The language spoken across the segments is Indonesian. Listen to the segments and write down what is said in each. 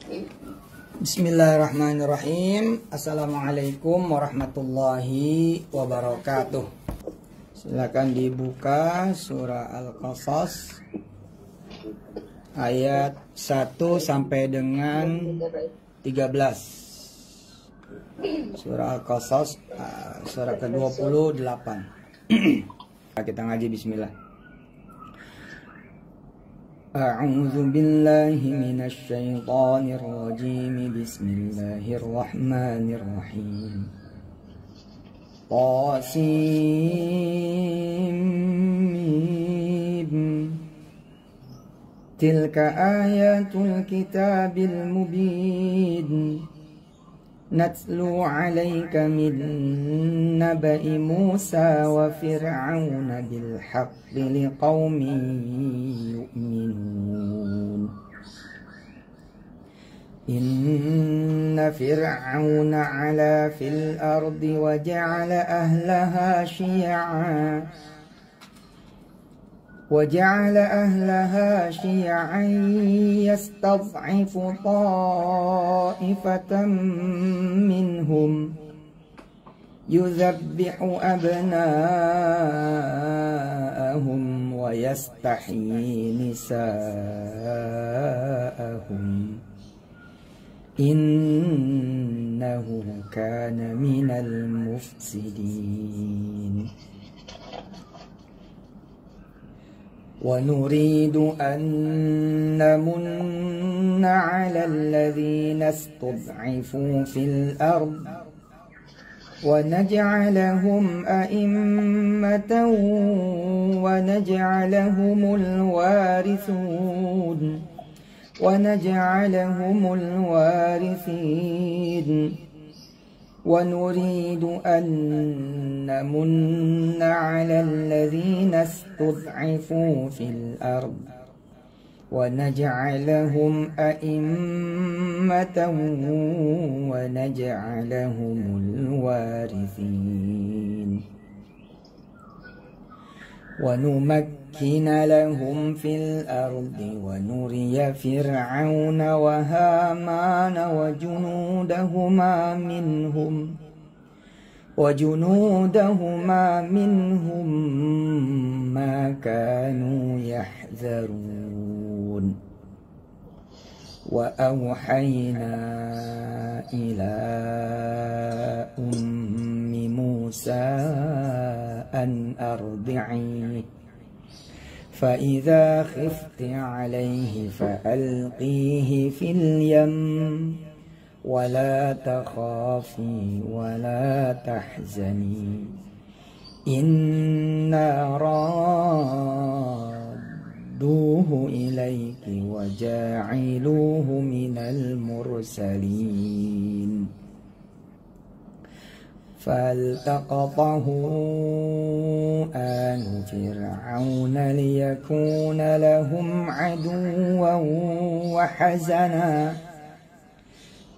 Bismillahirrahmanirrahim. Assalamualaikum warahmatullahi wabarakatuh. Silakan dibuka surah Al-Qasas ayat 1 sampai dengan 13. Surah Al-Qasas surah ke-28. Kita ngaji bismillah. A'udzu billahi minasy syaithanir rajim. Bismillahirrahmanirrahim. Qasim. Tilka ayatul kitabil mubin. Natlu 'alaika min naba'i Musa wa Fir'auna bil haqqi liqaumin yu'minun. Inna Fir'auna 'ala fil ardi wa ja'ala ahlaha syi'a وجعل أهلها شيعا يستضعف طائفة منهم يذبح أبناءهم ويستحيي نساءهم إنه كان من المفسدين. ونريد أن نمن على الذين استضعفوا في الأرض ونجعلهم أئمة ونجعلهم الوارثين. ونريد أن نمن على الذين استضعفوا في الأرض ونجعلهم أئمة ونجعلهم الوارثين. ونمكن لهم في الأرض ونري فرعون وهامان وجنودهما منهم ما كانوا يحذرون. وأوحينا إلى أم موسى أن أرضعيه فإذا خفت عليه فألقيه في اليم ولا تخافي ولا تحزني إنا رادوه إليك وجاعلوه من المرسلين. فالتقطه آل فرعون ليكون لهم عدوا وحزنا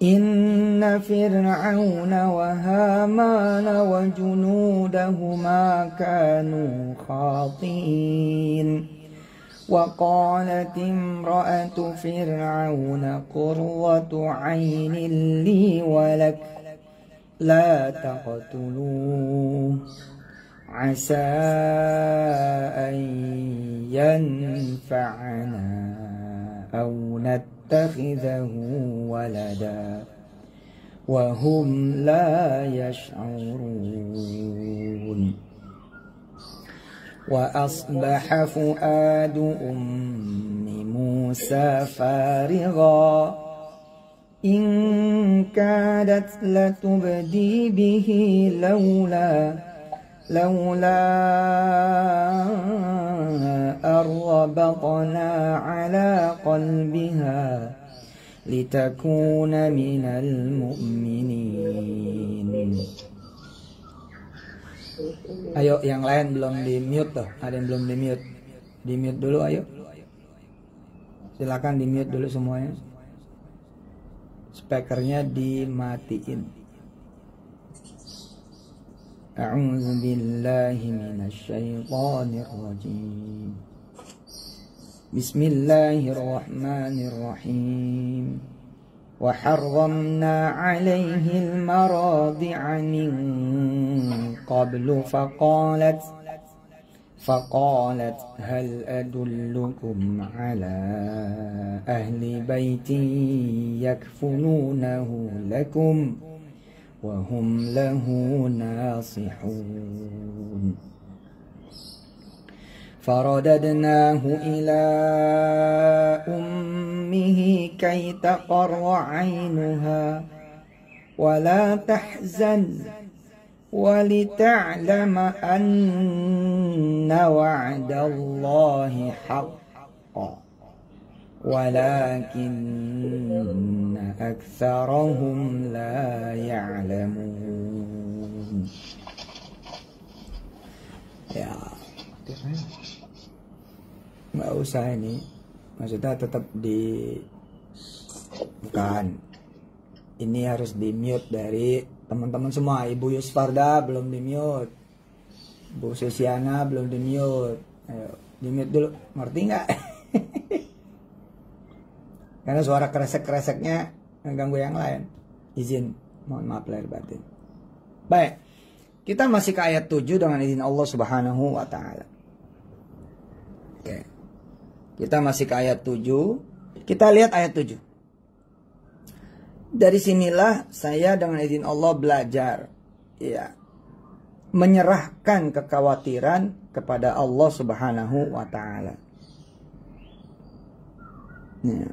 إن فرعون وهامان وجنودهما كانوا خاطئين. وقالت امرأة فرعون قرة عين لي ولك لا تقتلوه عسى أن ينفعنا أو نتخذه ولدا وهم لا يشعرون. وأصبح فؤاد أم موسى فارغا إن كادت لتبدي به لولا أن ربطنا على قلبها لتكون من المؤمنين. Ayo yang lain belum di mute tuh, ada yang belum di mute. Di mute dulu ayo. Silakan di mute dulu semuanya. Speakernya dimatiin. A'udzu billahi minasy syaithanir rajim. Bismillahirrahmanirrahim. وحرمنا عليه المراضع من قبل فقالت هل أدلكم على أهل بيت يكفلونه لكم وهم له ناصحون فرددناه إلى أمه كي تقر عينها ولا تحزن ولتعلم أن وعد الله حق ولكن أكثرهم لا يعلمون. Ya, nggak usah ini, maksudnya tetap bukan, ini harus di mute dari teman-teman semua. Ibu Yusfarda belum di mute, Bu Susiana belum di mute. Ayo di mute dulu, ngerti nggak? Karena suara kresek-kreseknya mengganggu yang lain. Izin, mohon maaf lahir batin. Baik, kita masih ke ayat 7 dengan izin Allah Subhanahu wa Ta'ala. Oke, kita masih ke ayat 7. Kita lihat ayat 7. Dari sinilah saya dengan izin Allah belajar, ya, menyerahkan kekhawatiran kepada Allah Subhanahu wa Ta'ala. Ya.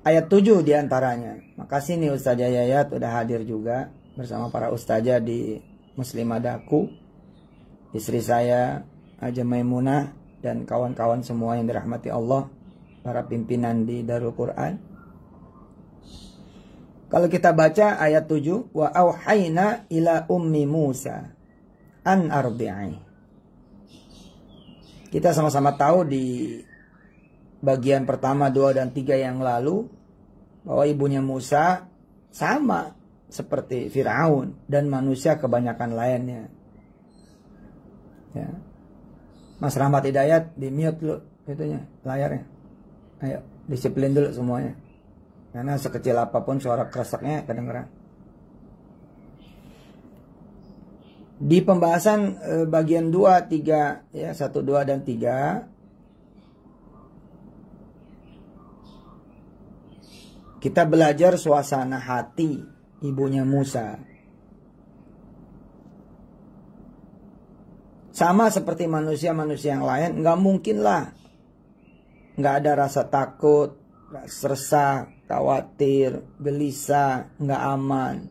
Ayat 7 diantaranya. Makasih nih Ustazah Yayat udah hadir juga bersama para ustazah di Muslimah Daku, istri saya Haja Maimunah, dan kawan-kawan semua yang dirahmati Allah, para pimpinan di Darul Quran. Kalau kita baca ayat 7, wa auhayna ila ummi Musa an arbi'i. Kita sama-sama tahu di bagian pertama, 2 dan 3 yang lalu, bahwa ibunya Musa sama seperti Fir'aun dan manusia kebanyakan lainnya. Ya. Mas Rahmat Hidayat di mute dulu itunya, layarnya. Ayo, disiplin dulu semuanya. Karena sekecil apapun suara kreseknya kedengeran. Di pembahasan bagian 2, 3, ya, 1, 2 dan 3, kita belajar suasana hati ibunya Musa. Sama seperti manusia-manusia yang lain, nggak mungkin lah nggak ada rasa takut, resah, khawatir, gelisah, nggak aman,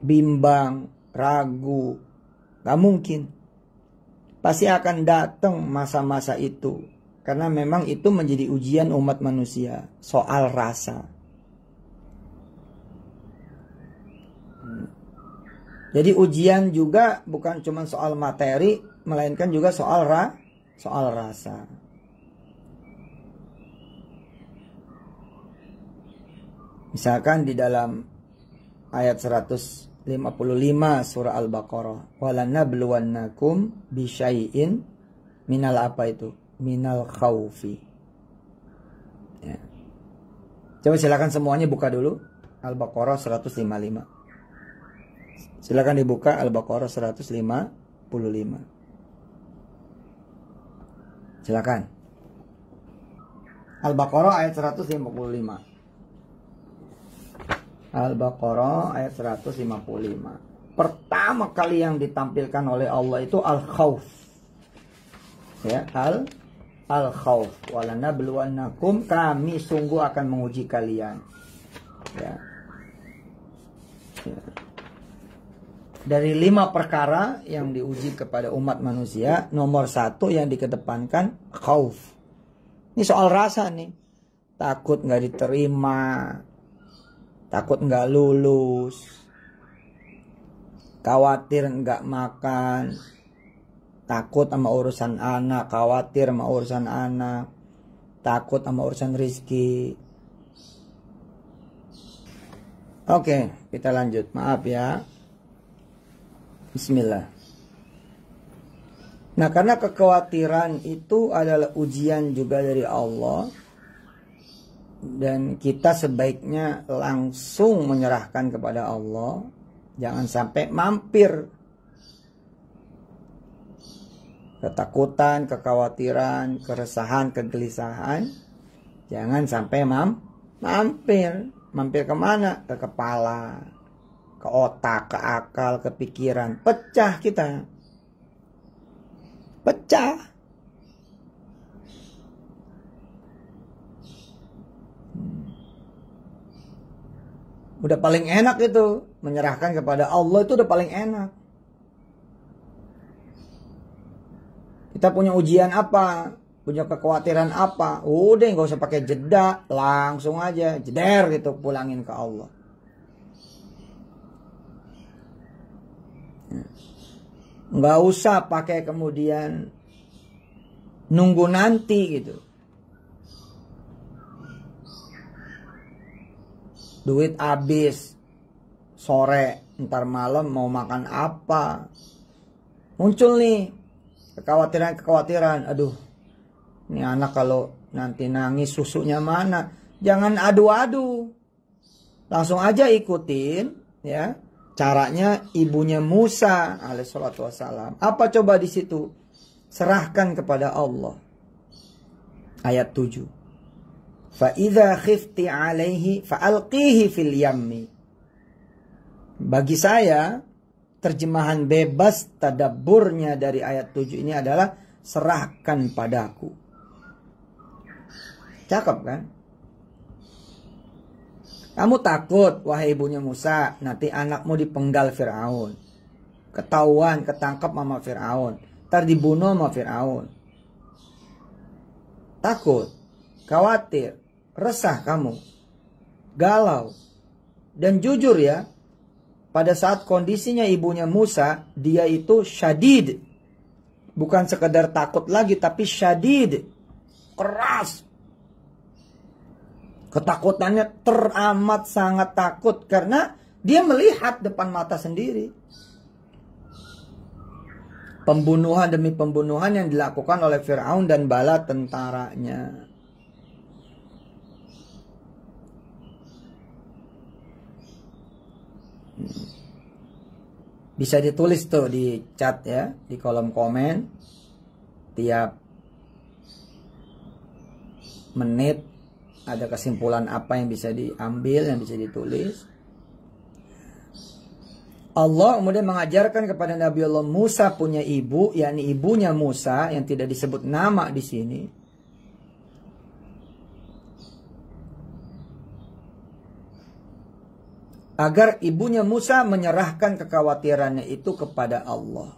bimbang, ragu. Nggak mungkin. Pasti akan datang masa-masa itu. Karena memang itu menjadi ujian umat manusia, soal rasa. Jadi ujian juga bukan cuma soal materi, melainkan juga soal rasa. Misalkan di dalam ayat 155 surah Al-Baqarah, walanabluwannakum bisyai'in minal apa itu? Minal khawfi. Ya. Coba silakan semuanya buka dulu Al-Baqarah 155. Silakan dibuka Al-Baqarah 155. Silakan. Al-Baqarah ayat 155. Al-Baqarah ayat 155. Pertama kali yang ditampilkan oleh Allah itu al-khawf. Ya, al-khawf. Walanabluwannakum, kami sungguh akan menguji kalian. Ya. Ya. Dari 5 perkara yang diuji kepada umat manusia, nomor 1 yang dikedepankan khauf. Ini soal rasa nih. Takut nggak diterima, takut nggak lulus, khawatir nggak makan, takut sama urusan anak, khawatir sama urusan anak, takut sama urusan rizki. Oke, kita lanjut. Maaf ya. Bismillah. Nah, karena kekhawatiran itu adalah ujian juga dari Allah, Dan kita sebaiknya langsung menyerahkan kepada Allah. Jangan sampai mampir. Ketakutan, kekhawatiran, keresahan, kegelisahan. Jangan sampai mampir. Mampir kemana? Ke kepala, ke otak, ke akal, ke pikiran. Pecah kita. Pecah. Udah paling enak itu. Menyerahkan kepada Allah itu udah paling enak. Kita punya ujian apa? Punya kekhawatiran apa? Udah gak usah pakai jeda. Langsung aja. Jeder gitu. Pulangin ke Allah. Gak usah pakai kemudian nunggu nanti gitu. Duit habis sore, ntar malam mau makan apa? Muncul nih kekhawatiran. Aduh, ini anak kalau nanti nangis susunya mana? Jangan adu-adu. Langsung aja ikutin ya. Caranya ibunya Musa alaihissalatu wassalam. Apa coba di situ? Serahkan kepada Allah. Ayat 7. فَإِذَا خِفْتِ عَلَيْهِ فَأَلْقِيهِ فِي الْيَمِّ. Bagi saya, terjemahan bebas tadabburnya dari ayat 7 ini adalah serahkan padaku. Cakep kan? Kamu takut, wahai ibunya Musa, nanti anakmu dipenggal Fir'aun. Ketahuan, ketangkap sama Fir'aun. Ntar dibunuh sama Fir'aun. Takut, khawatir, resah kamu, galau. Dan jujur ya, pada saat kondisinya ibunya Musa, dia itu syadid. Bukan sekedar takut lagi, tapi syadid. Keras. Ketakutannya teramat sangat takut. Karena dia melihat depan mata sendiri. Pembunuhan demi pembunuhan yang dilakukan oleh Fir'aun dan bala tentaranya. Bisa ditulis tuh di chat ya, di kolom komen. Tiap menit ada kesimpulan apa yang bisa diambil, yang bisa ditulis. Allah kemudian mengajarkan kepada Nabi Allah Musa punya ibu, yakni ibunya Musa yang tidak disebut nama di sini. Agar ibunya Musa menyerahkan kekhawatirannya itu kepada Allah.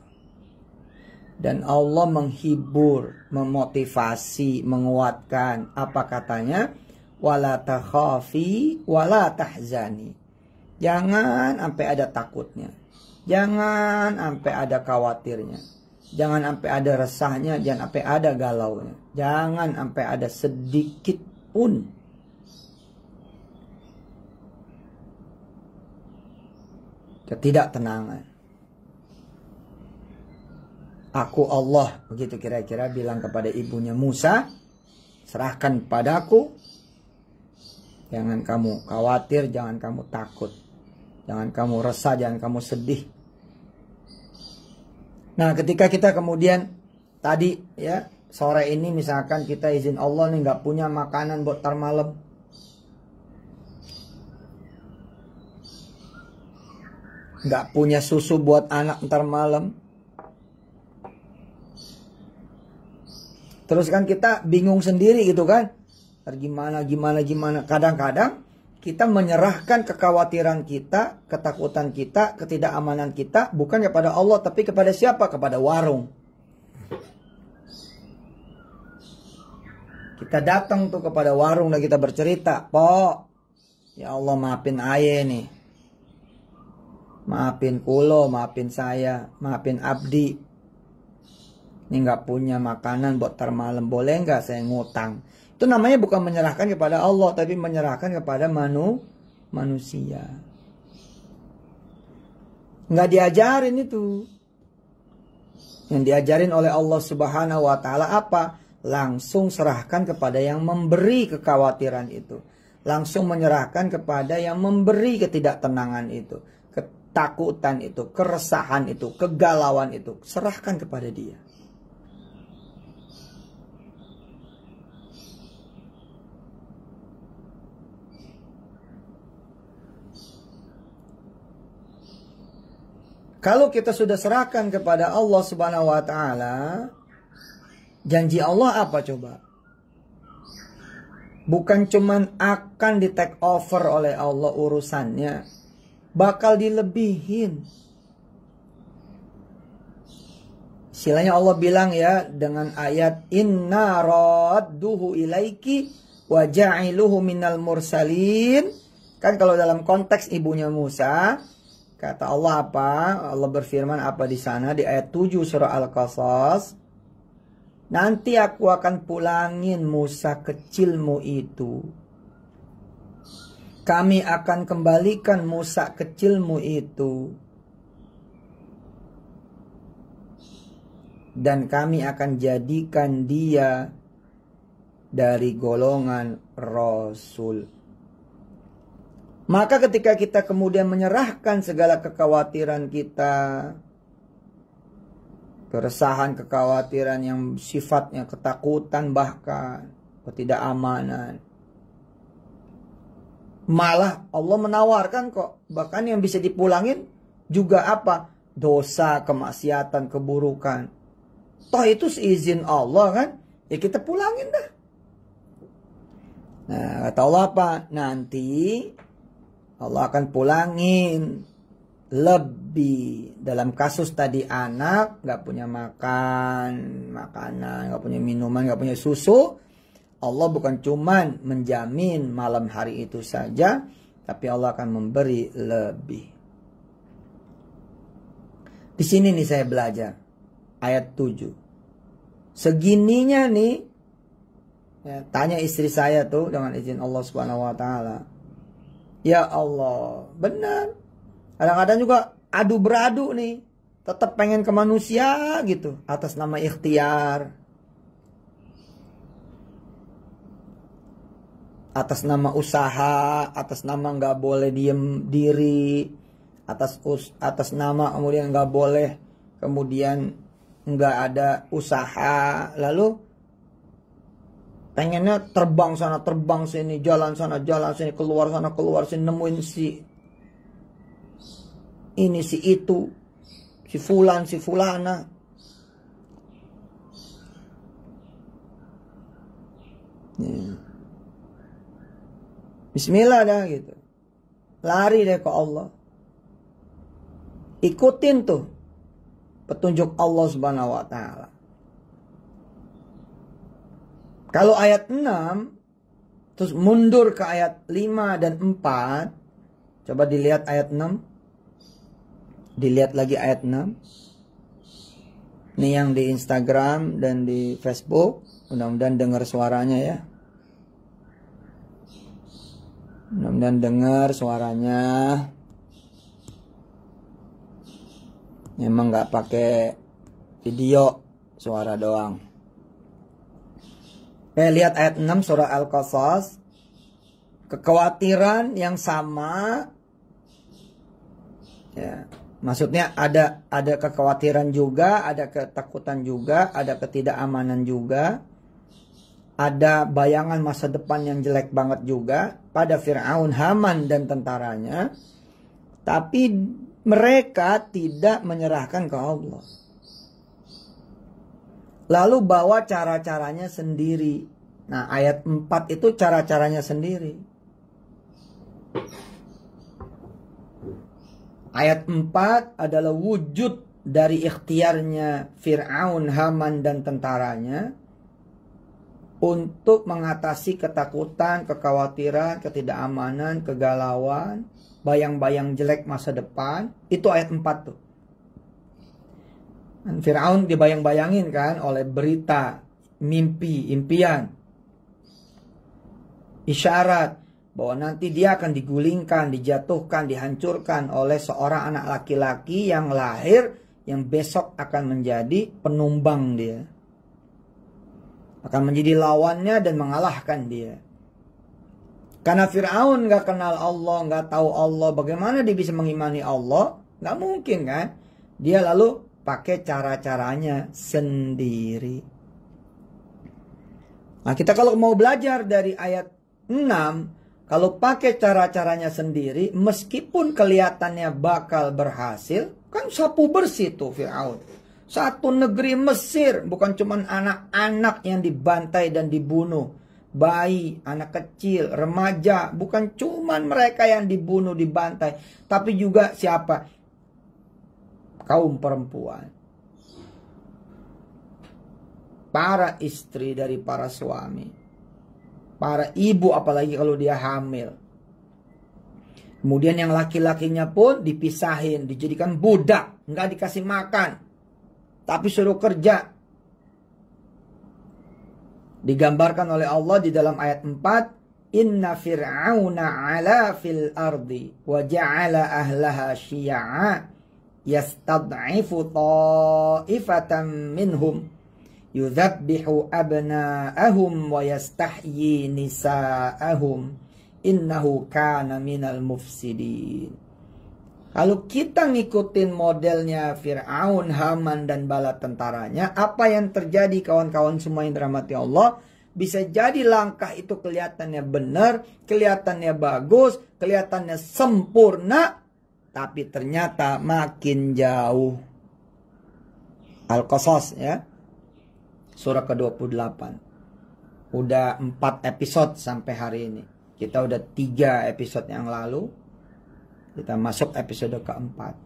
Dan Allah menghibur, memotivasi, menguatkan. Apa katanya? Wala takhafi, wala tahzani. Jangan sampai ada takutnya. Jangan sampai ada khawatirnya. Jangan sampai ada resahnya, jangan sampai ada galaunya. Jangan sampai ada sedikit pun ketidaktenangan. Aku Allah, begitu kira-kira bilang kepada ibunya Musa, serahkan padaku. Jangan kamu khawatir, jangan kamu takut. Jangan kamu resah, jangan kamu sedih. Nah, ketika kita kemudian tadi ya, sore ini misalkan kita izin Allah nih nggak punya makanan buat tar malam. Nggak punya susu buat anak ntar malam. Terus kan kita bingung sendiri gitu kan. Gimana. Kadang-kadang kita menyerahkan kekhawatiran kita, ketakutan kita, ketidakamanan kita bukan kepada Allah tapi kepada siapa? Kepada warung. Kita datang tuh kepada warung dan kita bercerita, "Pok, ya Allah maafin aye nih. Maafin kulo, maafin saya, maafin abdi. Ini nggak punya makanan buat tar malam, boleh nggak saya ngutang?" Itu namanya bukan menyerahkan kepada Allah, tapi menyerahkan kepada manusia. Nggak diajarin itu. Yang diajarin oleh Allah Subhanahu wa Ta'ala apa? langsung serahkan kepada yang memberi kekhawatiran itu. Langsung menyerahkan kepada yang memberi ketidaktenangan itu, ketakutan itu, keresahan itu, kegalauan itu. Serahkan kepada dia. Kalau kita sudah serahkan kepada Allah Subhanahu wa taala, janji Allah apa coba? Bukan cuman akan di take over oleh Allah urusannya, bakal dilebihin. Istilahnya Allah bilang ya dengan ayat inna radduhu ilaiki wa ja'iluhu minal mursalin. Kan kalau dalam konteks ibunya Musa, kata Allah apa? Allah berfirman apa di sana di ayat 7 surah Al-Qasas? Nanti aku akan pulangin Musa kecilmu itu. Kami akan kembalikan Musa kecilmu itu. Dan kami akan jadikan dia dari golongan Rasul. Maka ketika kita kemudian menyerahkan segala kekhawatiran kita, keresahan, kekhawatiran yang sifatnya ketakutan bahkan, ketidakamanan. Malah Allah menawarkan kok, bahkan yang bisa dipulangin juga apa? Dosa, kemaksiatan, keburukan. Toh itu seizin Allah kan, ya kita pulangin dah. Nah kata Allah apa? Nanti Allah akan pulangin lebih. Dalam kasus tadi anak gak punya makanan, gak punya minuman, gak punya susu. Allah bukan cuman menjamin malam hari itu saja, tapi Allah akan memberi lebih. Di sini nih saya belajar ayat 7. Segininya nih, ya, tanya istri saya tuh dengan izin Allah Subhanahu wa taala. Ya Allah, benar. Kadang-kadang juga adu beradu nih. Tetap pengen ke manusia gitu. Atas nama ikhtiar. Atas nama usaha. Atas nama nggak boleh diem diri. Atas nama kemudian nggak boleh. Kemudian nggak ada usaha. Lalu pengennya terbang sana, terbang sini, jalan sana, jalan sini, keluar sana, keluar sini, nemuin si ini, si itu, si fulan, si fulana. Bismillah dah gitu. Lari deh ke Allah. Ikutin tuh petunjuk Allah Subhanahu wa taala. Kalau ayat 6, terus mundur ke ayat 5 dan 4. Coba dilihat ayat 6. Dilihat lagi ayat 6. Ini yang di Instagram dan di Facebook. Mudah-mudahan dengar suaranya ya. Mudah-mudahan dengar suaranya. Memang nggak pakai video, suara doang. Lihat ayat 6 surah Al-Qasas. Kekhawatiran yang sama. Ya, maksudnya ada kekhawatiran juga, ada ketakutan juga, ada ketidakamanan juga. Ada bayangan masa depan yang jelek banget juga pada Fir'aun, Haman dan tentaranya. Tapi mereka tidak menyerahkan ke Allah. Lalu bawa cara-caranya sendiri. Nah, ayat 4 itu cara-caranya sendiri. Ayat 4 adalah wujud dari ikhtiarnya Fir'aun, Haman, dan tentaranya untuk mengatasi ketakutan, kekhawatiran, ketidakamanan, kegalauan, bayang-bayang jelek masa depan. Itu ayat 4 tuh. Fir'aun dibayang-bayangin kan oleh berita, mimpi, impian, isyarat bahwa nanti dia akan digulingkan, dijatuhkan, dihancurkan oleh seorang anak laki-laki yang lahir, yang besok akan menjadi penumbang dia. akan menjadi lawannya dan mengalahkan dia. Karena Fir'aun gak kenal Allah, gak tahu Allah, bagaimana dia bisa mengimani Allah? Gak mungkin kan? Dia lalu pakai cara-caranya sendiri. Nah, kita kalau mau belajar dari ayat 6, kalau pakai cara-caranya sendiri, meskipun kelihatannya bakal berhasil, kan sapu bersih tuh Fir'aun. Satu negeri Mesir, bukan cuma anak-anak yang dibantai dan dibunuh. Bayi, anak kecil, remaja, bukan cuma mereka yang dibunuh, dibantai. Tapi juga siapa? Kaum perempuan. Para istri dari para suami. Para ibu apalagi kalau dia hamil. Kemudian yang laki-lakinya pun dipisahin, dijadikan budak. Nggak dikasih makan. Tapi suruh kerja. Digambarkan oleh Allah di dalam ayat 4. Inna fir'auna ala fil ardi. Wa ja'ala ahlaha syia'a. Yastad'ifu ta'ifatan minhum. Yudhabbihu abna'ahum. Wa yastahyi nisa'ahum. Innahu kana minal mufsidin. Kalau kita ngikutin modelnya Fir'aun, Haman, dan bala tentaranya, apa yang terjadi kawan-kawan semua yang dirahmati Allah? Bisa jadi langkah itu kelihatannya benar, kelihatannya bagus, kelihatannya sempurna, tapi ternyata makin jauh. Al-Qasas ya, surah ke-28. Udah 4 episode sampai hari ini. Kita udah 3 episode yang lalu. Kita masuk episode keempat.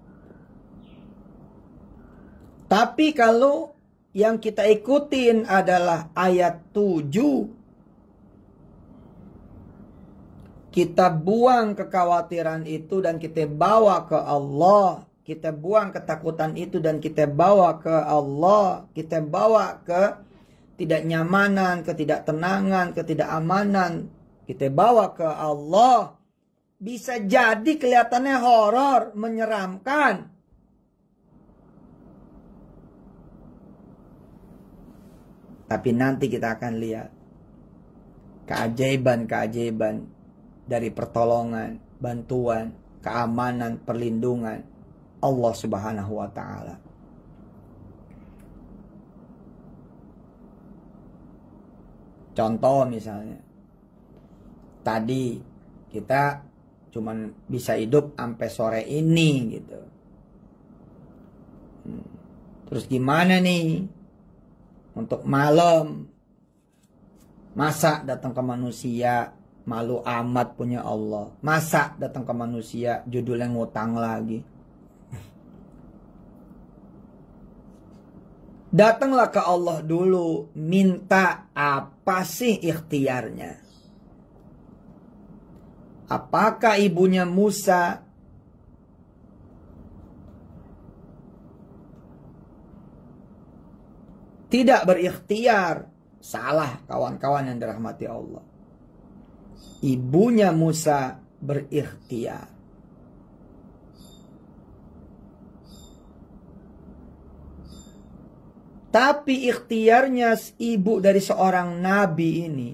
Tapi kalau yang kita ikutin adalah ayat 7. Kita buang kekhawatiran itu dan kita bawa ke Allah. Kita buang ketakutan itu dan kita bawa ke Allah. Kita bawa ke ketidaknyamanan, ketidaktenangan, ketidakamanan. Kita bawa ke Allah. Bisa jadi kelihatannya horor, menyeramkan. Tapi nanti kita akan lihat keajaiban-keajaiban dari pertolongan, bantuan, keamanan, perlindungan Allah Subhanahu wa Ta'ala. Contoh misalnya, tadi kita cuman bisa hidup sampai sore ini gitu. Terus gimana nih untuk malam? Masa datang ke manusia malu amat punya Allah? Masa datang ke manusia judulnya ngutang lagi? Datanglah ke Allah dulu, minta apa sih ikhtiarnya? Apakah ibunya Musa tidak berikhtiar? Salah kawan-kawan yang dirahmati Allah. Ibunya Musa berikhtiar. Tapi ikhtiarnya ibu dari seorang nabi ini,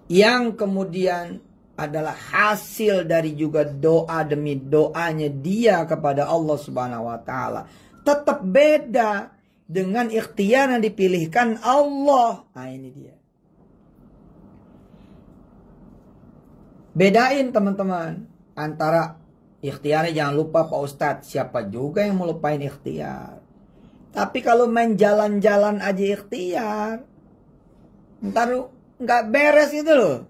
yang kemudian adalah hasil dari juga doa demi doanya dia kepada Allah Subhanahu wa Ta'ala, tetap beda dengan ikhtiar yang dipilihkan Allah. Nah, ini dia. Bedain teman-teman antara ikhtiarnya, jangan lupa Pak Ustadz, siapa juga yang mau lupain ikhtiar. Tapi kalau main jalan-jalan aja ikhtiar, ntar nggak beres itu loh.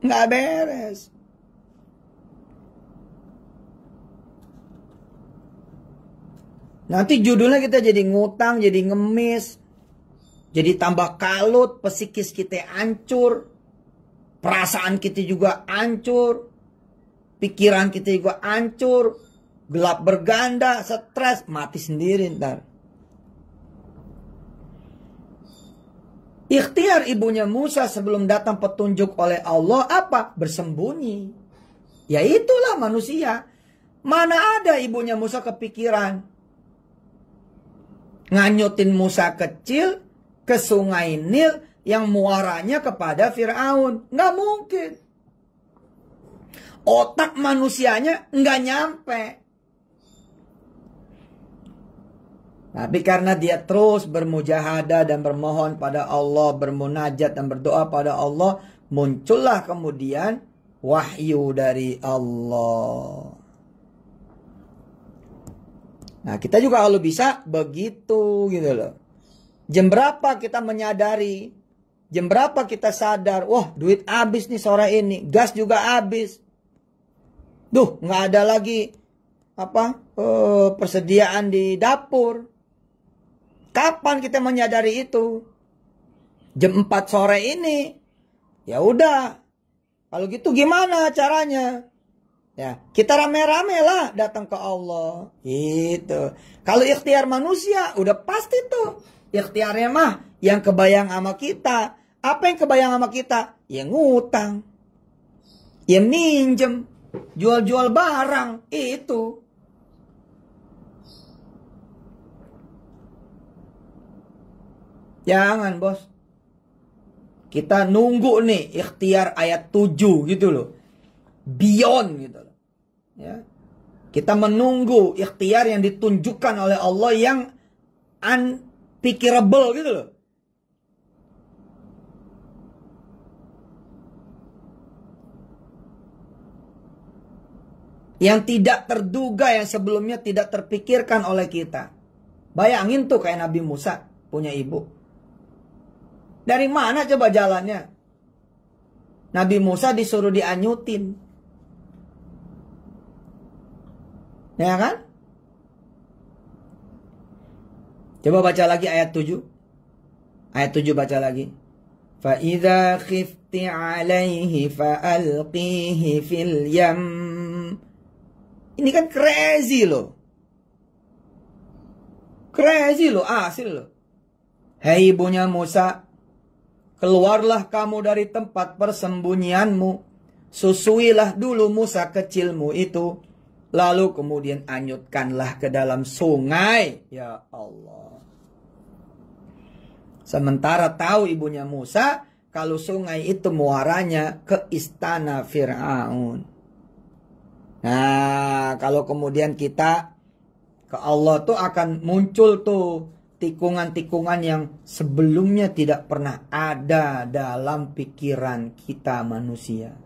Nggak beres. Nanti judulnya kita jadi ngutang, jadi ngemis, jadi tambah kalut, psikis kita hancur, perasaan kita juga hancur, pikiran kita juga hancur, gelap berganda, stres, mati sendiri ntar. Ikhtiar ibunya Musa sebelum datang petunjuk oleh Allah apa? Bersembunyi. Ya itulah manusia. Mana ada ibunya Musa kepikiran nganyutin Musa kecil ke sungai Nil yang muaranya kepada Fir'aun. Nggak mungkin. Otak manusianya nggak nyampe. Tapi karena dia terus bermujahadah dan bermohon pada Allah, bermunajat dan berdoa pada Allah, muncullah kemudian wahyu dari Allah. Nah, kita juga kalau bisa begitu gitu loh. Jam berapa kita menyadari? Jam berapa kita sadar? Wah, duit habis nih sore ini, gas juga habis. Duh, nggak ada lagi persediaan di dapur. Kapan kita menyadari itu? Jam 4 sore ini. Ya udah. Kalau gitu gimana caranya? Ya, kita rame-rame lah datang ke Allah. Gitu. Kalau ikhtiar manusia udah pasti tuh. Ikhtiarnya mah yang kebayang sama kita. Apa yang kebayang sama kita? Yang ngutang. Yang minjem. Jual-jual barang. Itu. Jangan, bos. Kita nunggu nih ikhtiar ayat 7 gitu loh. Beyond gitu loh. Ya. Kita menunggu ikhtiar yang ditunjukkan oleh Allah yang unpickable gitu loh. Yang tidak terduga, yang sebelumnya tidak terpikirkan oleh kita. Bayangin tuh kayak Nabi Musa punya ibu. Dari mana coba jalannya? Nabi Musa disuruh dianyutin. Ya kan? Coba baca lagi ayat 7. Ayat 7 baca lagi. فَإِذَا خِفْتِ عَلَيْهِ فَأَلْقِيهِ فِي الْيَمِّ. Ini kan crazy loh. Crazy loh, asli loh. Hei ibunya Musa, keluarlah kamu dari tempat persembunyianmu. Susuilah dulu Musa kecilmu itu. Lalu kemudian anyutkanlah ke dalam sungai. Ya Allah. Sementara tahu ibunya Musa, kalau sungai itu muaranya ke istana Fir'aun. Nah, kalau kemudian kita ke Allah tuh akan muncul tuh tikungan-tikungan yang sebelumnya tidak pernah ada dalam pikiran kita manusia.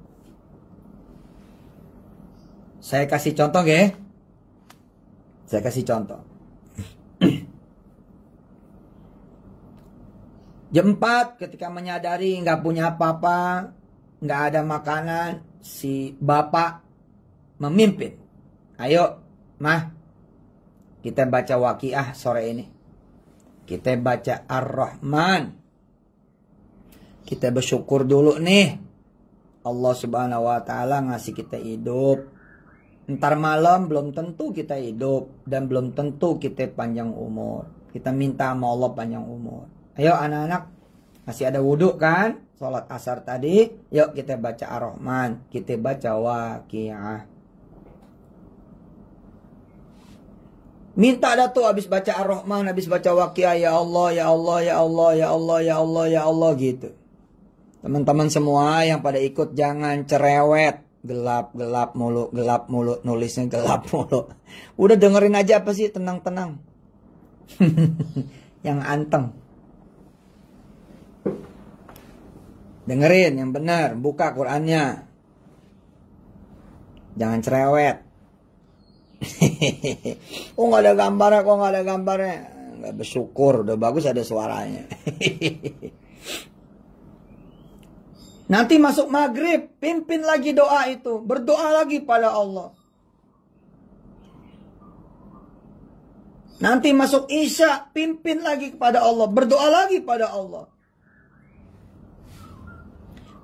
Saya kasih contoh ya. Saya kasih contoh. Jam 4 ketika menyadari nggak punya apa-apa, nggak ada makanan, si bapak memimpin. Ayo, mah, kita baca Waqiah sore ini. Kita baca Ar-Rahman. Kita bersyukur dulu nih. Allah Subhanahu wa Ta'ala ngasih kita hidup. Ntar malam belum tentu kita hidup. Dan belum tentu kita panjang umur. Kita minta sama Allah panjang umur. Ayo anak-anak. Masih ada wudhu kan? Sholat asar tadi. Yuk kita baca Ar-Rahman. Kita baca Waqiah. Minta dah tuh habis baca Ar-Rahman, habis baca Waqiah, ya Allah, ya Allah, ya Allah, ya Allah, ya Allah, ya Allah gitu. Teman-teman semua yang pada ikut jangan cerewet. Gelap mulu, nulisnya gelap mulu. Udah dengerin aja apa sih, tenang-tenang. Yang anteng. Dengerin yang benar, buka Qur'annya. Jangan cerewet. Oh nggak ada gambarnya, kok nggak ada gambarnya. Nggak bersyukur, udah bagus ada suaranya. Nanti masuk maghrib, pimpin lagi doa itu. Berdoa lagi pada Allah. Nanti masuk isya, pimpin lagi kepada Allah. Berdoa lagi pada Allah.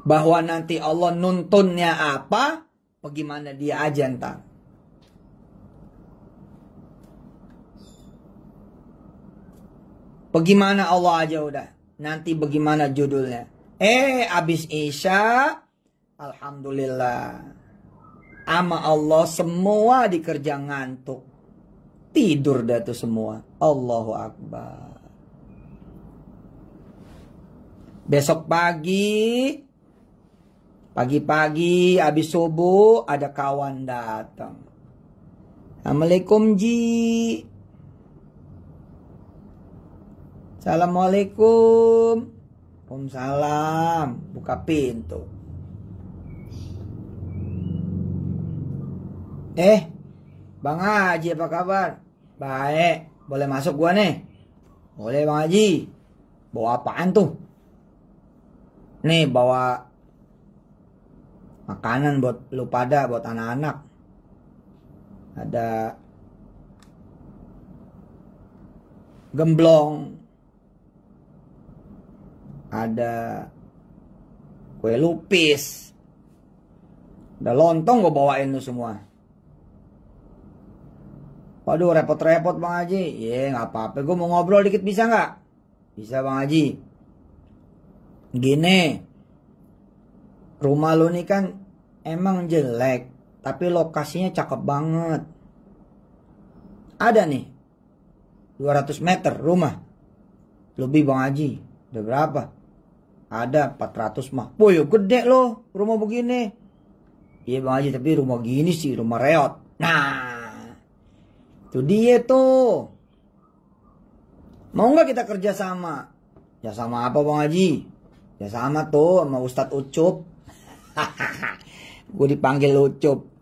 Bahwa nanti Allah nuntunnya apa, bagaimana dia aja ntar. Bagaimana Allah aja udah. Nanti bagaimana judulnya. Abis isya, alhamdulillah. Ama Allah semua dikerja ngantuk. Tidur dah tuh semua. Allahu Akbar. Besok pagi-pagi habis subuh ada kawan datang. Assalamualaikum Ji. Assalamualaikum. Waalaikumsalam. Buka pintu. Bang Haji apa kabar? Baik. Boleh masuk gua nih? Boleh Bang Haji. Bawa apaan tuh? Nih bawa makanan buat lu pada, buat anak-anak. Ada gemblong, ada kue lupis, ada lontong gue bawain lu semua. Waduh repot-repot Bang Haji. Iya nggak apa-apa, gue mau ngobrol dikit bisa nggak? Bisa Bang Haji. Gini, rumah lu nih kan emang jelek, tapi lokasinya cakep banget. Ada nih 200 meter rumah. Lebih Bang Haji. Udah berapa? Ada 400 mah. Boy, gede loh rumah begini. Iya Bang Haji, tapi rumah gini sih, rumah reot. Nah, itu dia tuh. Mau nggak kita kerja sama? Ya sama apa Bang Haji? Ya sama tuh sama Ustadz Ucup. Gue dipanggil Ucup.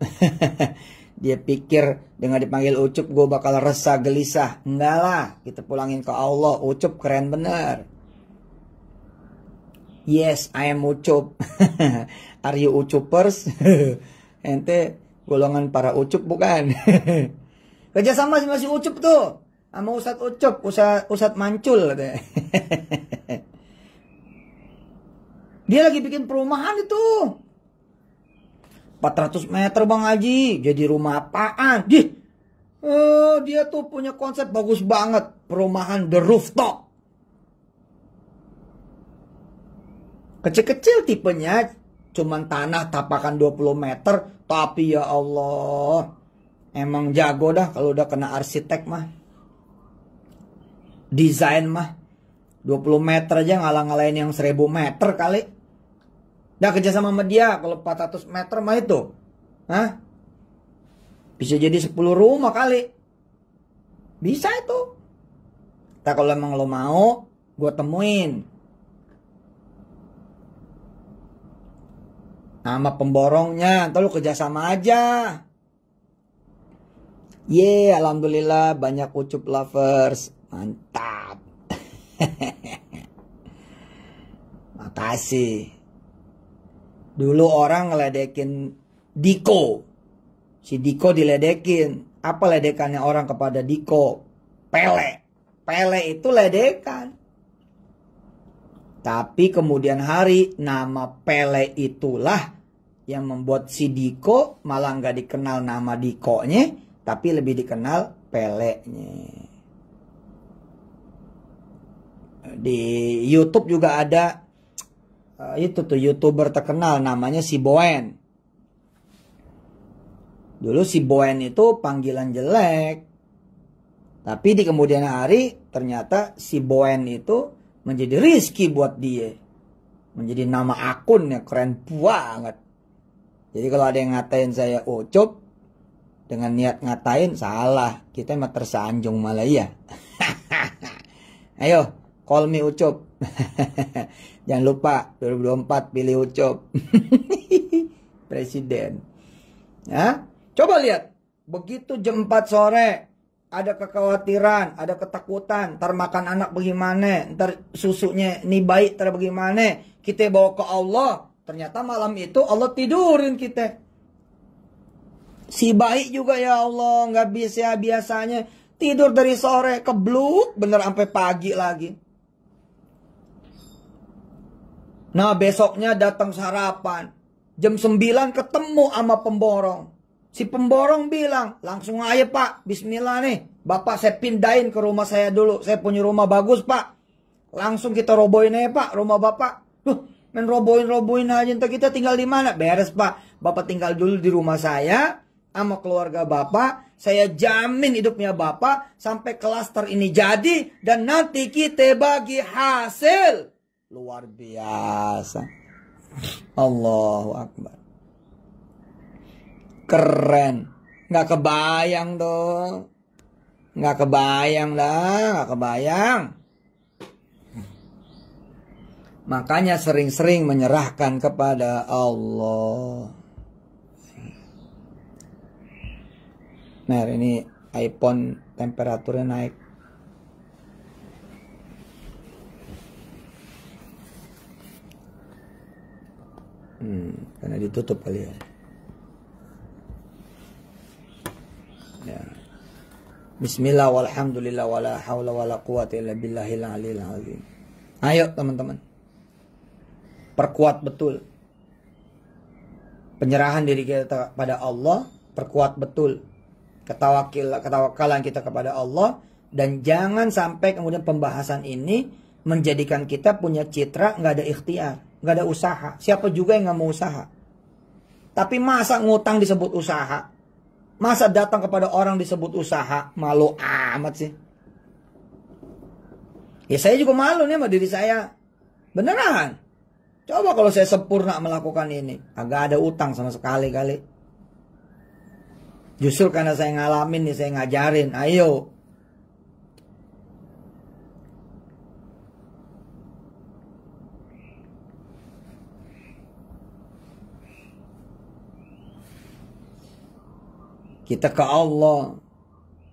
Dia pikir dengan dipanggil Ucup gue bakal resah gelisah. Enggak lah, kita pulangin ke Allah. Ucup keren bener. Yes, I am Ucup. Are you Ucupers? Ente golongan para Ucup bukan? Kerja sama sih masih Ucup tuh. Sama Ustadz Ucup, Ustadz Mancul katanya. Dia lagi bikin perumahan itu. 400 meter Bang Haji. Jadi rumah apaan? Dia tuh punya konsep bagus banget. Perumahan the rooftop. Kecil-kecil tipenya. Cuman tanah tapakan 20 meter. Tapi ya Allah. Emang jago dah kalau udah kena arsitek mah. Desain mah. 20 meter aja ngalah-ngalahin yang 1000 meter kali. Udah kerja sama dia kalau 400 meter mah itu. Hah? Bisa jadi 10 rumah kali. Bisa itu. Nah kalau emang lo mau, gue temuin. Nama pemborongnya, ntar lo kerja sama aja. Alhamdulillah banyak Ucup lovers. Mantap. Makasih. Dulu orang ngeledekin Diko. Si Diko diledekin. Apa ledekannya orang kepada Diko? Pele. Pele itu ledekan. Tapi kemudian hari nama Pele itulah yang membuat si Diko malah nggak dikenal nama Dikonya, tapi lebih dikenal Pelenya. Di YouTube juga ada itu tuh YouTuber terkenal namanya si Boen. Dulu si Boen itu panggilan jelek. Tapi di kemudian hari ternyata si Boen itu menjadi rezeki buat dia. Menjadi nama akun yang keren banget. Jadi kalau ada yang ngatain saya Ucup dengan niat ngatain salah. Kita mah tersanjung malah ya. Ayo call me Ucup. Jangan lupa 2024 pilih Ucup. Presiden. Ya, coba lihat. Begitu jam 4 sore ada kekhawatiran, ada ketakutan, ntar makan anak bagaimana, ntar susunya nih baik, ntar bagaimana. Kita bawa ke Allah. Ternyata malam itu Allah tidurin kita. Si baik juga ya Allah, nggak bisa biasanya tidur dari sore kebluk bener sampai pagi lagi. Nah besoknya datang sarapan. Jam 9 ketemu sama pemborong. Si pemborong bilang, langsung aja Pak, bismillah nih. Bapak saya pindahin ke rumah saya dulu. Saya punya rumah bagus Pak. Langsung kita robohin aja Pak, rumah Bapak. Main robohin aja. Entar kita tinggal di mana? Beres Pak. Bapak tinggal dulu di rumah saya. sama keluarga Bapak. Saya jamin hidupnya Bapak sampai klaster ini jadi. Dan nanti kita bagi hasil. Luar biasa. Allahu Akbar. Keren. Nggak kebayang dong. Nggak kebayang lah. Nggak kebayang. Makanya sering-sering menyerahkan kepada Allah. Nah, ini iPhone temperaturnya naik. Karena ditutup kali ya. Ya. Bismillah walhamdulillah wala haula wala quwata illa billahil aliyil azim. Ayo teman-teman. Perkuat betul penyerahan diri kita pada Allah, perkuat betul ketawakalan kita kepada Allah, dan jangan sampai kemudian pembahasan ini menjadikan kita punya citra nggak ada ikhtiar, nggak ada usaha. Siapa juga yang nggak mau usaha? Tapi masa ngutang disebut usaha? Masa datang kepada orang disebut usaha? Malu amat sih. Ya saya juga malu nih sama diri saya. Beneran. Coba kalau saya sempurna melakukan ini. Agak ada utang sama sekali kali. Justru karena saya ngalamin nih, saya ngajarin. Ayo. Kita ke Allah.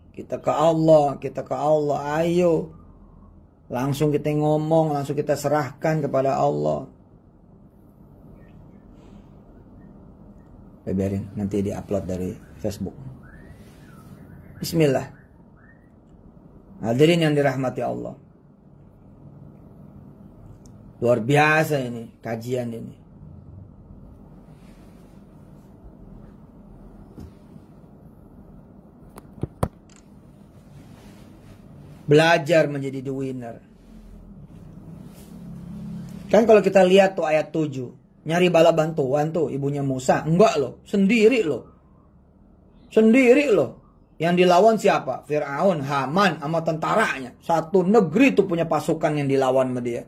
Kita ke Allah. Kita ke Allah. Ayo. Langsung kita ngomong. Langsung kita serahkan kepada Allah. Biarin, nanti di-upload dari Facebook. Bismillah. Hadirin yang dirahmati Allah. Luar biasa ini, kajian ini. Belajar menjadi the winner. Kan kalau kita lihat tuh ayat 7. Nyari bala bantuan tuh ibunya Musa. Enggak loh. Sendiri loh. Sendiri loh. Yang dilawan siapa? Fir'aun, Haman, sama tentaranya. Satu negeri tuh punya pasukan yang dilawan sama dia.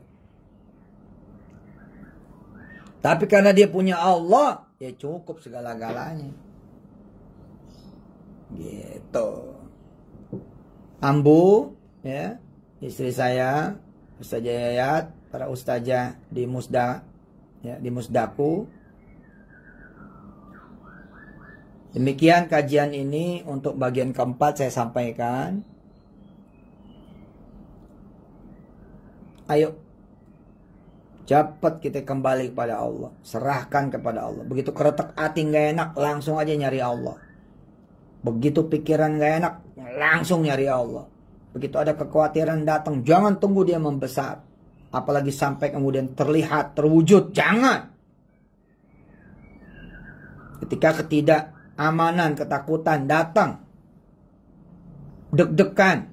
Tapi karena dia punya Allah, ya cukup segala-galanya. Gitu. Ambu, ya, istri saya, Ustazah Yayat, para ustazah di Musda. Ya, di Musdaku. Demikian kajian ini untuk bagian keempat saya sampaikan. Ayo. Cepat kita kembali kepada Allah. Serahkan kepada Allah. Begitu keretek hati nggak enak, langsung aja nyari Allah. Begitu pikiran nggak enak, langsung nyari Allah. Begitu ada kekhawatiran datang, jangan tunggu dia membesar. Apalagi sampai kemudian terlihat, terwujud. Jangan. Ketika ketidakamanan, ketakutan datang. Deg-degan.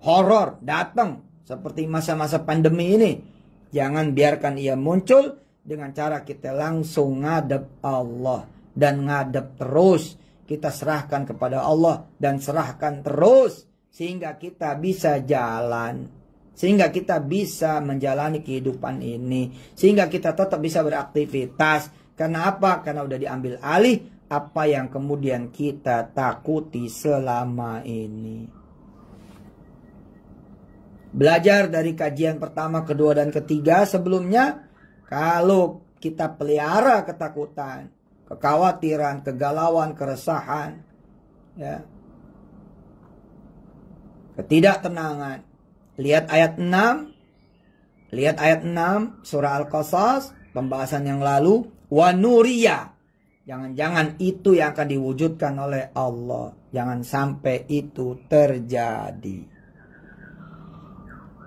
Horor datang. Seperti masa-masa pandemi ini. Jangan biarkan ia muncul. Dengan cara kita langsung ngadep Allah. Dan ngadep terus. Kita serahkan kepada Allah. Dan serahkan terus. Sehingga kita bisa jalan. Sehingga kita bisa menjalani kehidupan ini. Sehingga kita tetap bisa beraktivitas. Karena apa? Karena udah diambil alih apa yang kemudian kita takuti selama ini. Belajar dari kajian pertama, kedua, dan ketiga sebelumnya. Kalau kita pelihara ketakutan, kekhawatiran, kegalauan, keresahan, ya, ketidaktenangan. Lihat ayat 6. Lihat ayat 6 surah Al-Qasas, pembahasan yang lalu. Wa nuriya. Jangan-jangan itu yang akan diwujudkan oleh Allah. Jangan sampai itu terjadi.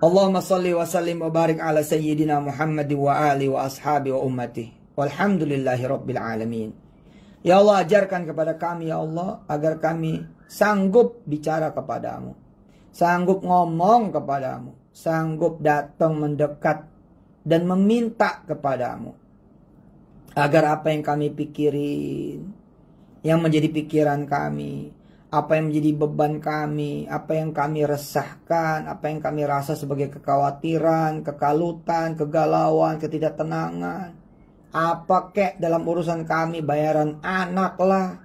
Allahumma salli wa sallim wa barik ala sayyidina Muhammad wa ali wa ashabi wa ummati. Walhamdulillahi rabbil alamin. Ya Allah, ajarkan kepada kami ya Allah agar kami sanggup bicara kepadamu. Sanggup ngomong kepadamu. Sanggup datang mendekat dan meminta kepadamu. Agar apa yang kami pikirin, yang menjadi pikiran kami, apa yang menjadi beban kami, apa yang kami resahkan, apa yang kami rasa sebagai kekhawatiran, kekalutan, kegalauan, ketidaktenangan. Apa kek dalam urusan kami, bayaran anak lah,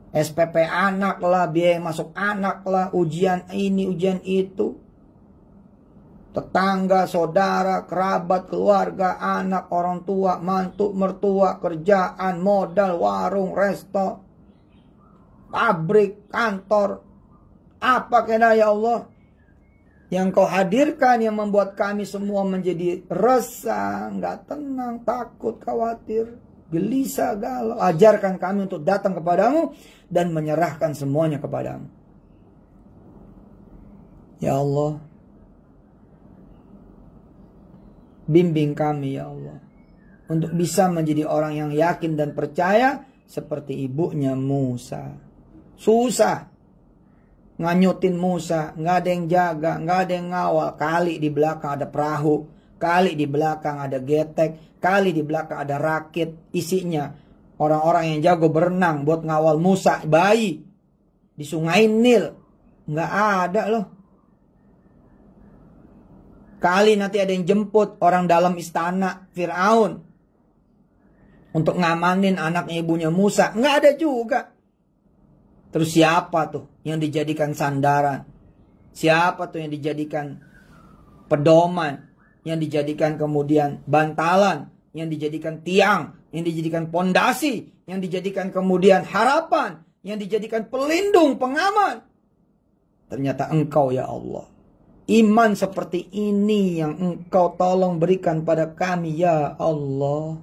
SPP anak lah, biaya masuk anak lah, ujian ini, ujian itu. Tetangga, saudara, kerabat, keluarga, anak, orang tua, mantu, mertua, kerjaan, modal, warung, resto, pabrik, kantor. Apa kena ya Allah yang kau hadirkan yang membuat kami semua menjadi resah, nggak tenang, takut, khawatir, gelisah, galau. Ajarkan kami untuk datang kepadamu dan menyerahkan semuanya kepadamu. Ya Allah, bimbing kami ya Allah untuk bisa menjadi orang yang yakin dan percaya seperti ibunya Musa. Susah nganyutin Musa, nggak ada yang jaga, nggak ada yang ngawal. Kali di belakang ada perahu, kali di belakang ada getek, kali di belakang ada rakit isinya orang-orang yang jago berenang buat ngawal Musa bayi di sungai Nil. Nggak ada loh. Kali nanti ada yang jemput orang dalam istana Fir'aun untuk ngamanin anaknya ibunya Musa. Nggak ada juga. Terus siapa tuh yang dijadikan sandaran? Siapa tuh yang dijadikan pedoman? Yang dijadikan kemudian bantalan? Yang dijadikan tiang? Yang dijadikan pondasi? Yang dijadikan kemudian harapan? Yang dijadikan pelindung, pengaman? Ternyata Engkau ya Allah. Iman seperti ini yang Engkau tolong berikan pada kami ya Allah.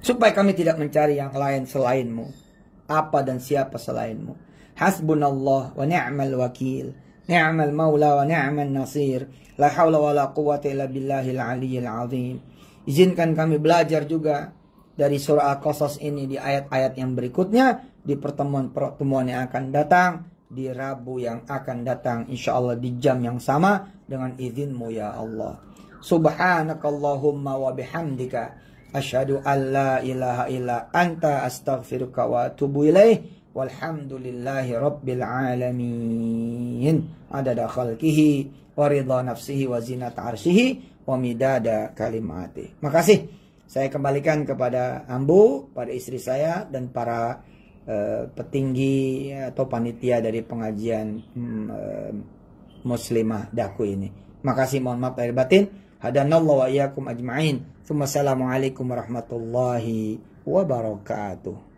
Supaya kami tidak mencari yang lain selain-Mu. Apa dan siapa selain-Mu. Hasbunallah wa ni'mal wakil. Ni'mal maula wa ni'mal nasir. La hawla wa la quwwata illa billahil aliyyil azim. Izinkan kami belajar juga dari surah Al-Qasas ini di ayat-ayat yang berikutnya. Di pertemuan-pertemuan yang akan datang. Di Rabu yang akan datang insyaallah di jam yang sama dengan izin-Mu ya Allah. Subhanakallahumma wa bihamdika asyhadu an la ilaha illa anta astaghfiruka wa atubu ilaih. Walhamdulillahi rabbil alamin. Adada khalqihi wa ridha nafsihi wa zinata arsyihi wa midada kalimati. Makasih. Saya kembalikan kepada Ambu, pada istri saya dan para petinggi atau panitia dari pengajian muslimah Daku ini. Makasih, mohon maaf lahir batin. Hadanallahu wa iyyakum ajma'in. Assalamualaikum warahmatullahi wabarakatuh.